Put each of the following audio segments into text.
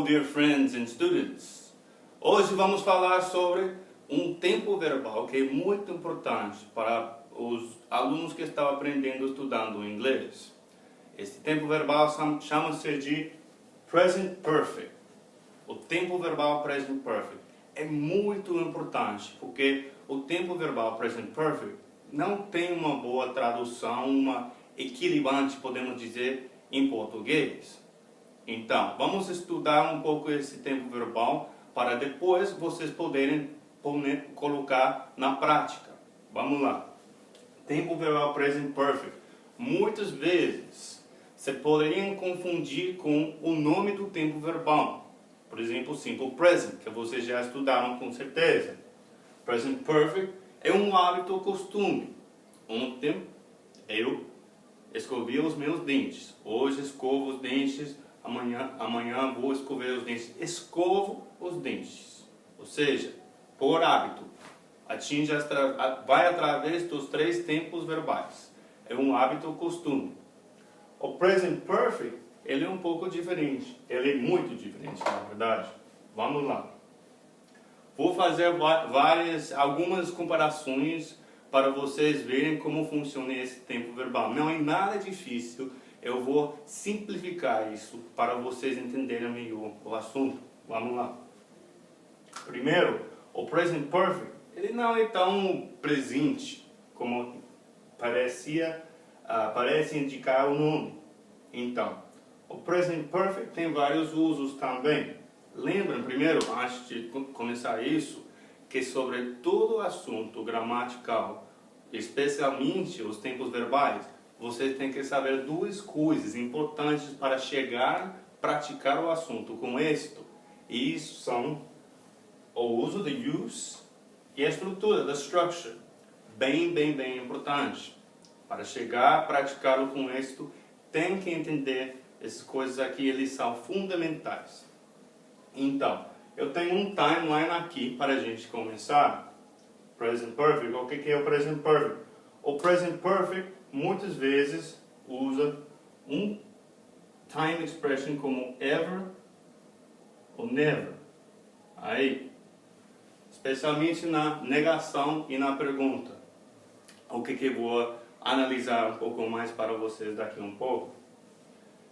Hello, dear friends and students. Hoje vamos falar sobre um tempo verbal que é muito importante para os alunos que estão aprendendo estudando inglês. Este tempo verbal chama-se de Present Perfect. O tempo verbal Present Perfect é muito importante porque o tempo verbal Present Perfect não tem uma boa tradução, uma equilibrante, podemos dizer, em português. Então, vamos estudar um pouco esse tempo verbal para depois vocês poderem colocar na prática. Vamos lá. Tempo verbal Present Perfect. Muitas vezes, você poderia confundir com o nome do tempo verbal. Por exemplo, Simple Present, que vocês já estudaram com certeza. Present Perfect é um hábito ou costume. Ontem, eu escovi os meus dentes. Hoje, escovo os dentes. Amanhã vou escovar os dentes. Escovo os dentes. Ou seja, por hábito. Vai através dos três tempos verbais. É um hábito ou costume. O Present Perfect, ele é um pouco diferente. Ele é muito diferente, na verdade. Vamos lá. Vou fazer algumas comparações para vocês verem como funciona esse tempo verbal. Não é nada difícil. Eu vou simplificar isso para vocês entenderem melhor o assunto. Vamos lá. Primeiro, o Present Perfect, ele não é tão presente como parece indicar o nome. Então, o Present Perfect tem vários usos também. Lembram primeiro, antes de começar isso, que sobre todo o assunto gramatical, especialmente os tempos verbais, você tem que saber duas coisas importantes para chegar a praticar o assunto com êxito. E isso são o uso de use e a estrutura, da structure. Bem importante. Para chegar a praticá-lo com êxito, tem que entender essas coisas aqui, eles são fundamentais. Então, eu tenho um timeline aqui para a gente começar. Present Perfect. O que é o Present Perfect? O Present Perfect muitas vezes usa um time expression como ever ou never. Aí, especialmente na negação e na pergunta. O que eu vou analisar um pouco mais para vocês daqui um pouco.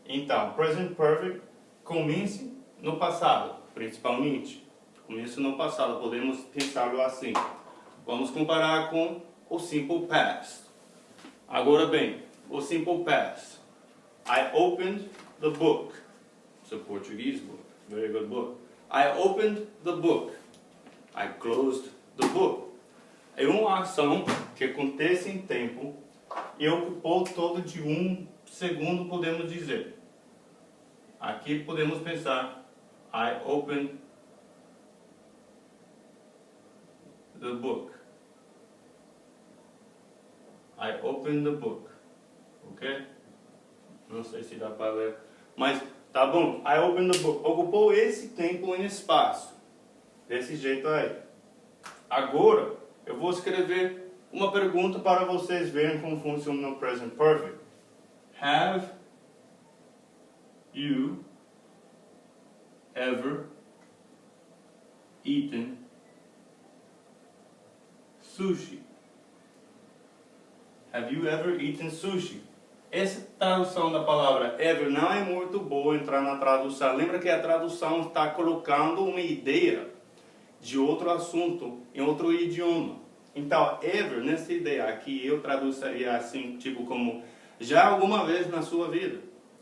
Então, Present Perfect começa no passado, principalmente. Começa no passado, podemos pensá-lo assim. Vamos comparar com o Simple Past. Agora bem, o Simple Past. I opened the book. It's a Portuguese book. Very good book. I opened the book. I closed the book. É uma ação que acontece em tempo e ocupou todo de um segundo, podemos dizer. Aqui podemos pensar, I opened the book. I opened the book. Ok? Não sei se dá para ler. Mas, tá bom. I opened the book. Ocupou esse tempo em espaço. Desse jeito aí. Agora, eu vou escrever uma pergunta para vocês verem como funciona no Present Perfect. Have you ever eaten sushi? Have you ever eaten sushi? Essa tradução da palavra ever não é muito boa entrar na tradução. Lembra que a tradução está colocando uma ideia de outro assunto em outro idioma. Então, ever, nessa ideia aqui, eu traduziria assim, tipo como já alguma vez na sua vida.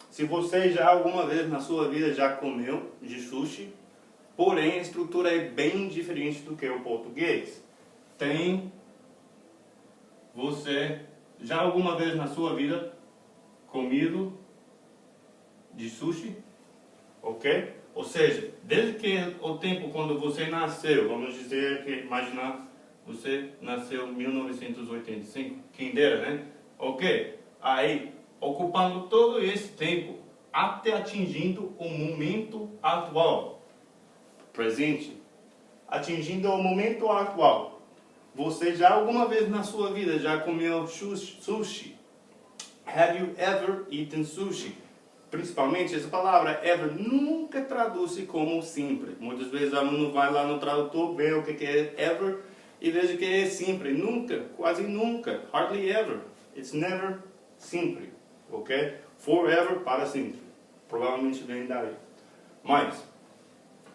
Se você já alguma vez na sua vida já comeu de sushi, porém a estrutura é bem diferente do que o português. Tem você já alguma vez na sua vida comido de sushi? Ok? Ou seja, desde que o tempo quando você nasceu, vamos dizer que, imaginar, você nasceu em 1985, quem dera, né? Ok? Aí, ocupando todo esse tempo, até atingindo o momento atual. Presente. Atingindo o momento atual. Você já alguma vez na sua vida já comeu sushi? Have you ever eaten sushi? principalmente essa palavra ever nunca traduz como sempre. Muitas vezes o aluno vai lá no tradutor, vê o que é ever e veja que é sempre. Nunca, quase nunca, hardly ever. It's never sempre, ok? Forever, para sempre. Provavelmente vem daí. Mas,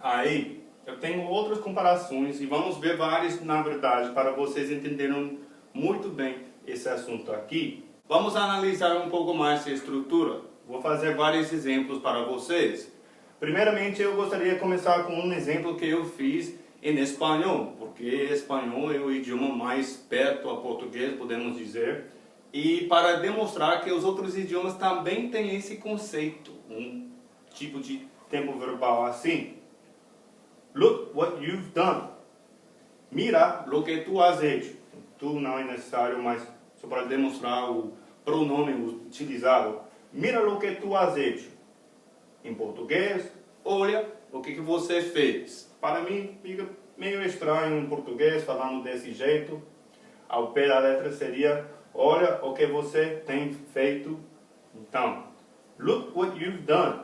aí, eu tenho outras comparações e vamos ver várias, na verdade, para vocês entenderem muito bem esse assunto aqui. Vamos analisar um pouco mais a estrutura. Vou fazer vários exemplos para vocês. Primeiramente, eu gostaria de começar com um exemplo que eu fiz em espanhol, porque espanhol é o idioma mais perto ao português, podemos dizer. E para demonstrar que os outros idiomas também têm esse conceito, um tipo de tempo verbal assim. Look what you've done. Mira lo que tu has hecho. Tu não é necessário, mas só para demonstrar o pronome utilizado. Mira lo que tu has hecho. Em português, olha o que você fez. Para mim, fica meio estranho em português falando desse jeito. Ao pé da letra seria, olha o que você tem feito. Então, look what you've done.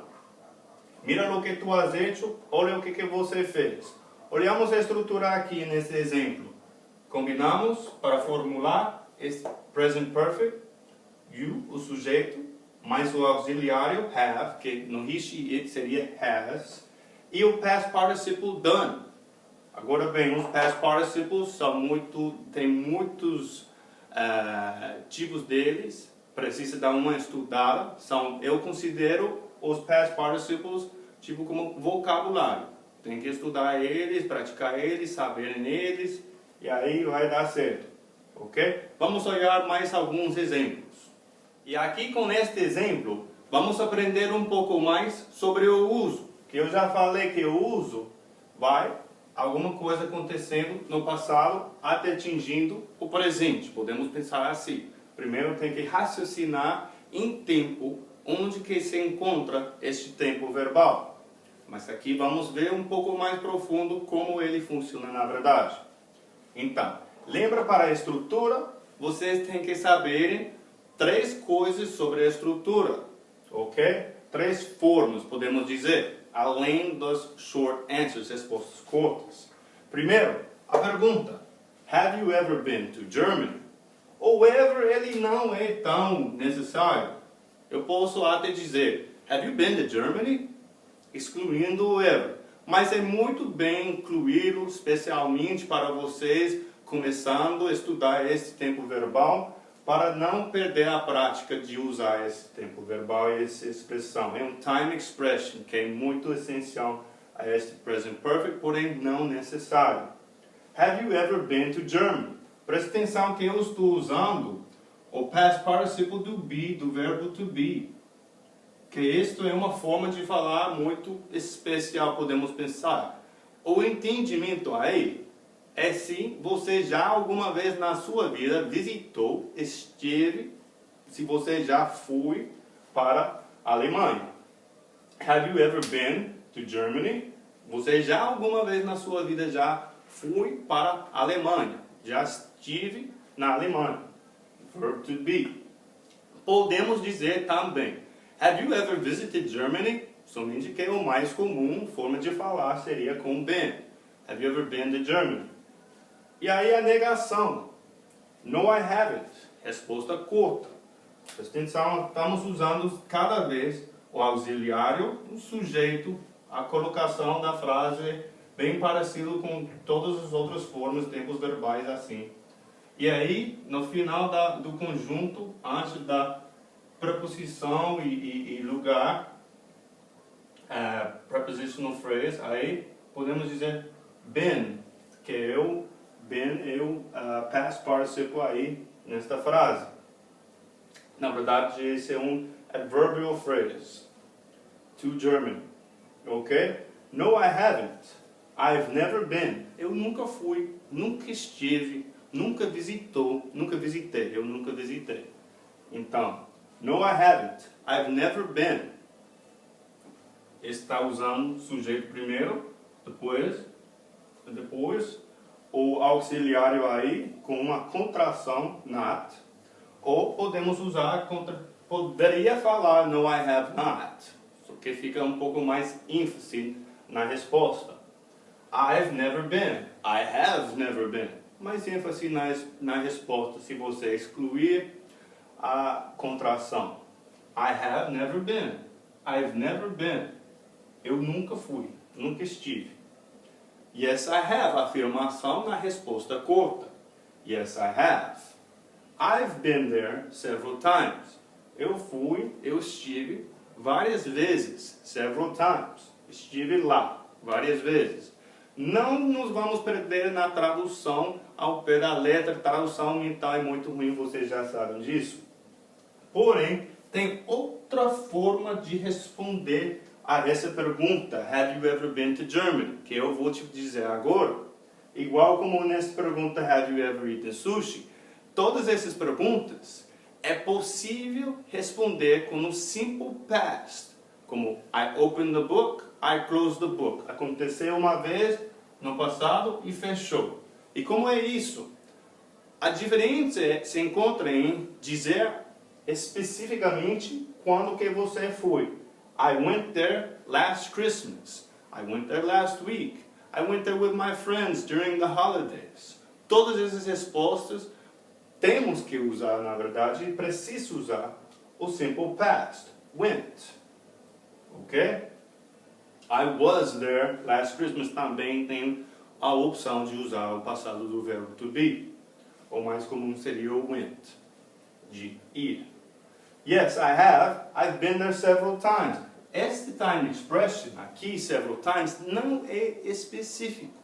Mira lo que tu has hecho, olha o que você fez. Olhamos a estrutura aqui nesse exemplo. Combinamos para formular esse present perfect, you, o sujeito, mais o auxiliário have, que no he, she, it seria has, e o past participle done. Agora bem, os past participles tem muitos tipos deles, precisa dar uma estudada. Eu considero os past participles tipo como vocabulário. Tem que estudar eles, praticar eles, saber neles, e aí vai dar certo. Ok? Vamos olhar mais alguns exemplos. E aqui com este exemplo, vamos aprender um pouco mais sobre o uso. Que eu já falei que o uso vai alguma coisa acontecendo no passado até atingindo o presente. Podemos pensar assim. Primeiro tem que raciocinar em tempo onde que se encontra este tempo verbal. Mas aqui vamos ver um pouco mais profundo como ele funciona na verdade. Então, lembra para a estrutura, vocês têm que saberem 3 coisas sobre a estrutura, ok? 3 formas, podemos dizer, além dos short answers, respostas curtas. Primeiro, a pergunta, have you ever been to Germany? O ever, ele não é tão necessário. Eu posso até dizer, have you been to Germany? Excluindo o ever. Mas é muito bem incluí-lo, especialmente para vocês começando a estudar esse tempo verbal, para não perder a prática de usar esse tempo verbal e essa expressão. É um time expression, que é muito essencial a este present perfect, porém não necessário. Have you ever been to Germany? Preste atenção que eu estou usando o past participle do be, do verbo to be. Que isto é uma forma de falar muito especial, podemos pensar. O entendimento aí é se você já alguma vez na sua vida visitou, esteve, se você já foi para a Alemanha. Have you ever been to Germany? Você já alguma vez na sua vida já foi para a Alemanha. Já estive na Alemanha. Verb to be. Podemos dizer também, have you ever visited Germany? Somente que o mais comum, forma de falar, seria com been. Have you ever been to Germany? E aí a negação. No, I haven't. Resposta curta. Presta atenção, estamos usando cada vez o auxiliário, o sujeito, a colocação da frase bem parecido com todas as outras formas, tempos verbais assim. E aí, no final do conjunto, antes da preposição e lugar, prepositional phrase, aí podemos dizer been, que been é o past participle aí nesta frase. Na verdade, esse é um adverbial phrase. To Germany. Ok? No, I haven't. I've never been. Eu nunca fui, nunca estive, nunca visitei. Eu nunca visitei. Então, no, I haven't. I've never been. Está usando sujeito primeiro, depois o auxiliário aí com uma contração not, ou podemos usar poderia falar no I have not, só que fica um pouco mais ênfase na resposta. I've never been, I have never been. Mais ênfase na resposta se você excluir a contração. I have never been, I've never been. Eu nunca fui, nunca estive. Yes, I have, afirmação na resposta curta. Yes, I have. I've been there several times. Eu fui, eu estive várias vezes. Several times. Estive lá várias vezes. Não nos vamos perder na tradução ao pé da letra. Tradução mental é muito ruim, vocês já sabem disso. Porém, tem outra forma de responder a essa pergunta. Have you ever been to Germany? Que eu vou te dizer agora. Igual como nessa pergunta, have you ever eaten sushi? Todas essas perguntas é possível responder com o simple past. Como I opened the book, I closed the book. Aconteceu uma vez no passado e fechou. E como é isso? A diferença se encontra em dizer especificamente quando que você foi. I went there last Christmas. I went there last week. I went there with my friends during the holidays. Todas essas respostas temos que usar, na verdade, e preciso usar o simple past. Went. Ok? I was there last Christmas também tem a opção de usar o passado do verbo to be. Ou mais comum seria o went, de ir. Yes, I have. I've been there several times. Este time expression aqui, several times, não é específico.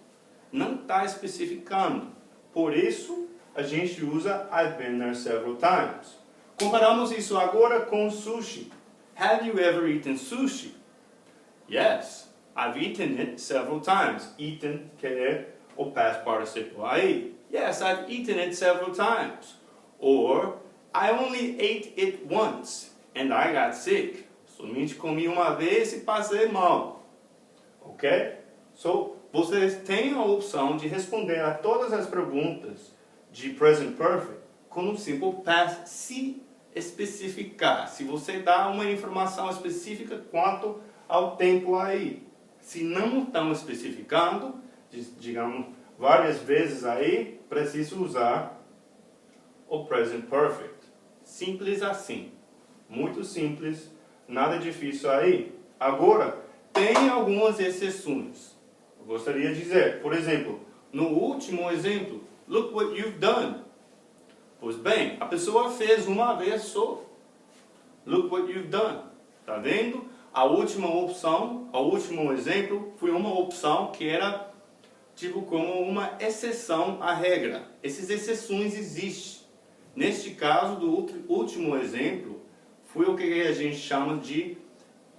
Não está especificando. Por isso, a gente usa I've been there several times. Comparamos isso agora com sushi. Have you ever eaten sushi? Yes, I've eaten it several times. Eaten, que é o past participle aí. Yes, I've eaten it several times. Or, I only ate it once and I got sick. Somente comi uma vez e passei mal. Ok? So, vocês têm a opção de responder a todas as perguntas de present perfect com o simple past se especificar. Se você dá uma informação específica quanto ao tempo aí. Se não estão especificando, digamos, várias vezes aí, preciso usar o present perfect. Simples assim. Muito simples. Nada difícil aí. Agora, tem algumas exceções. Eu gostaria de dizer, por exemplo, no último exemplo, look what you've done. Pois bem, a pessoa fez uma vez só. Look what you've done. Tá vendo? A última opção, o último exemplo, foi uma opção que era tipo como uma exceção à regra. Essas exceções existem. Neste caso, do último exemplo, foi o que a gente chama de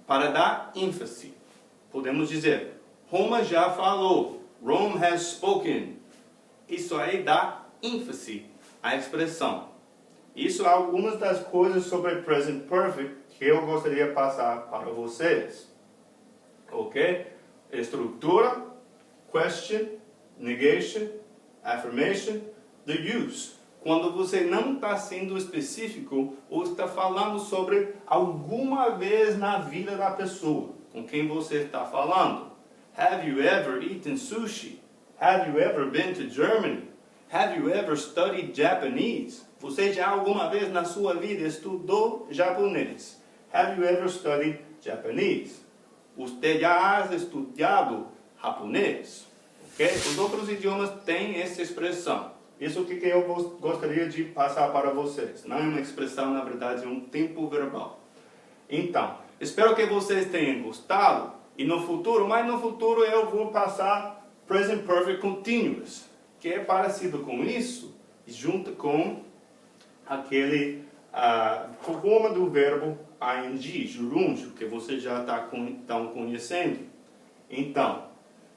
para dar ênfase. Podemos dizer, Roma já falou. Rome has spoken. Isso aí dá ênfase à expressão. Isso é algumas das coisas sobre present perfect que eu gostaria de passar para vocês. Ok? Estrutura, question, negation, affirmation, the use. Quando você não está sendo específico ou está falando sobre alguma vez na vida da pessoa com quem você está falando. Have you ever eaten sushi? Have you ever been to Germany? Have you ever studied Japanese? Você já alguma vez na sua vida estudou japonês? Have you ever studied Japanese? Você já ha estudado japonês? Okay? Os outros idiomas têm essa expressão. Isso que eu gostaria de passar para vocês. Não é uma expressão, na verdade, é um tempo verbal. Então, espero que vocês tenham gostado. E no futuro, mas no futuro eu vou passar Present Perfect Continuous, que é parecido com isso, junto com aquele forma do verbo ing, gerúndio, que vocês já estão conhecendo. Então,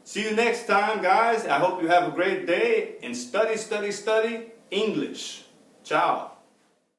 see you next time, guys. I hope you have a great day and study, study, study English. Ciao.